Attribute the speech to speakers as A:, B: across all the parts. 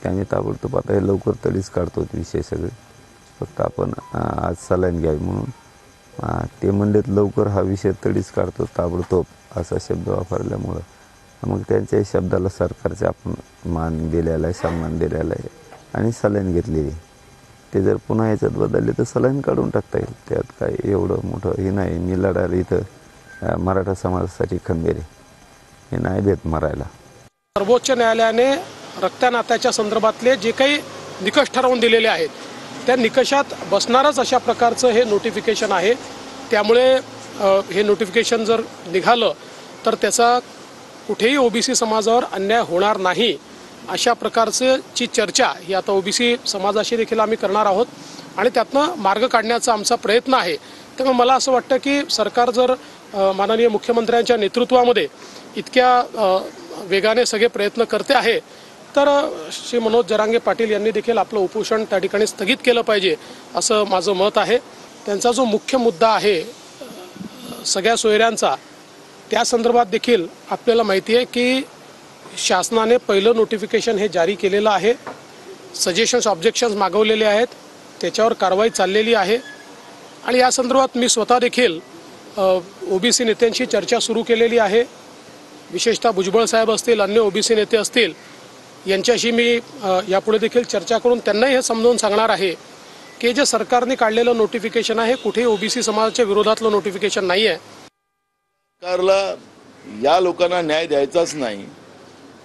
A: ते आम्ही ताबडतोब आता हे लवकर तडीच काढतो विषय सगळे, फक्त आपण आज सलाईन घ्यावी म्हणून ते म्हणलेत लवकर हा विषय तडीच काढतो ताबडतोब असा शब्द वापरल्यामुळं मग त्यांच्या शब्दाला सरकारचे आपण मान दिलेला आहे, सन्मान दिलेला आहे आणि सलाईन घेतलेली. ते जर पुन्हा याच्यात बदलले तर सलाईन काढून टाकता येईल, त्यात काय एवढं मोठं हे नाही. मी लढायला इथं मराठा समाजासाठी खंबीर आहे, हे नाही भेट मारायला.
B: सर्वोच्च न्यायालयाने रक्तनात्याच्या संदर्भातले जे काही निकष ठरवून दिलेले आहेत त्या निकषात बसणारच अशा प्रकारचं हे नोटिफिकेशन आहे. त्यामुळे हे नोटिफिकेशन जर निघालं तर त्याचा कुठेही ओबीसी समाजावर अन्याय होणार नाही अशा प्रकारची चर्चा ही आता ओबीसी समाजाशी देखील आम्ही करणार आहोत आणि त्यातनं मार्ग काढण्याचा आमचा प्रयत्न आहे. त्यामुळे मला असं वाटतं की सरकार जर माननीय मुख्यमंत्र्यांच्या नेतृत्वामध्ये इतक्या वेगाने सगळे प्रयत्न करते आहे तर श्री मनोज जरांगे पाटील यांनी देखील आपलं उपोषण त्या ठिकाणी स्थगित केलं पाहिजे असं माझं मत आहे. त्यांचा जो मुख्य मुद्दा आहे सगळ्या सोयऱ्यांचा, त्या संदर्भात देखील आपल्याला माहिती आहे की शासनाने पहिलं नोटिफिकेशन हे जारी केलेलं आहे. सजेशन्स ऑब्जेक्शन्स मागवलेले आहेत, त्याच्यावर कारवाई चाललेली आहे आणि या संदर्भात मी स्वतः देखील ओबीसी नेत्यांशी चर्चा सुरू केलेली आहे. विशेषतः भुजबळ साहेब असतील, अन्य ओबीसी नेते असतील यांच्याशी मी यापुढे देखील चर्चा करून त्यांनाही हे समजावून सांगणार आहे की जे सरकारने काढलेलं नोटिफिकेशन आहे कुठेही ओबीसी समाजाच्या विरोधातलं नोटिफिकेशन नाही आहे.
C: सरकारला या लोकांना न्याय द्यायचाच नाही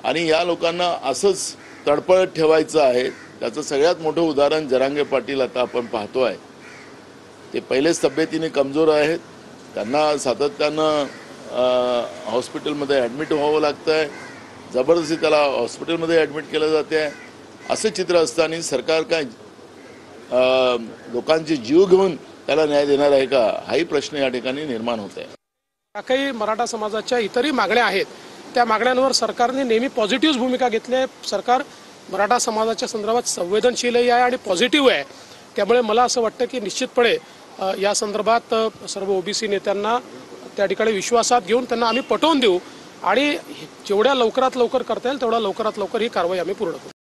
C: आणि या लोकांना असंच तडपडत ठेवायचं आहे. त्याचं सगळ्यात मोठं उदाहरण जरांगे पाटील आता आपण पाहतोय. ते पहिलेच तब्येतीने कमजोर आहेत, त्यांना सातत्यानं हॉस्पिटलमध्ये ॲडमिट व्हावं लागतं आहे, जबरदस्ती त्याला हॉस्पिटलमध्ये ॲडमिट केलं जाते आहे. असं चित्र असताना सरकार काय लोकांचे जीव घेऊन त्याला न्याय देणार आहे का, हाही प्रश्न या ठिकाणी निर्माण होत आहे.
B: ज्या काही मराठा समाजाच्या इतरही मागण्या आहेत त्या मागण्यांवर सरकारने नेहमी पॉझिटिव्ह भूमिका घेतली आहे. सरकार मराठा समाजाच्या संदर्भात संवेदनशीलही आहे आणि पॉझिटिव्ह आहे. त्यामुळे मला असं वाटतं की निश्चितपणे या संदर्भात सर्व ओबीसी नेत्यांना त्या ठिकाणी विश्वासात घेऊन त्यांना आम्ही पटवून देऊ आणि जेवढ्या लवकरात लवकर करता येईल तेवढ्या लवकरात लवकर ही कारवाई आम्ही पूर्ण करू.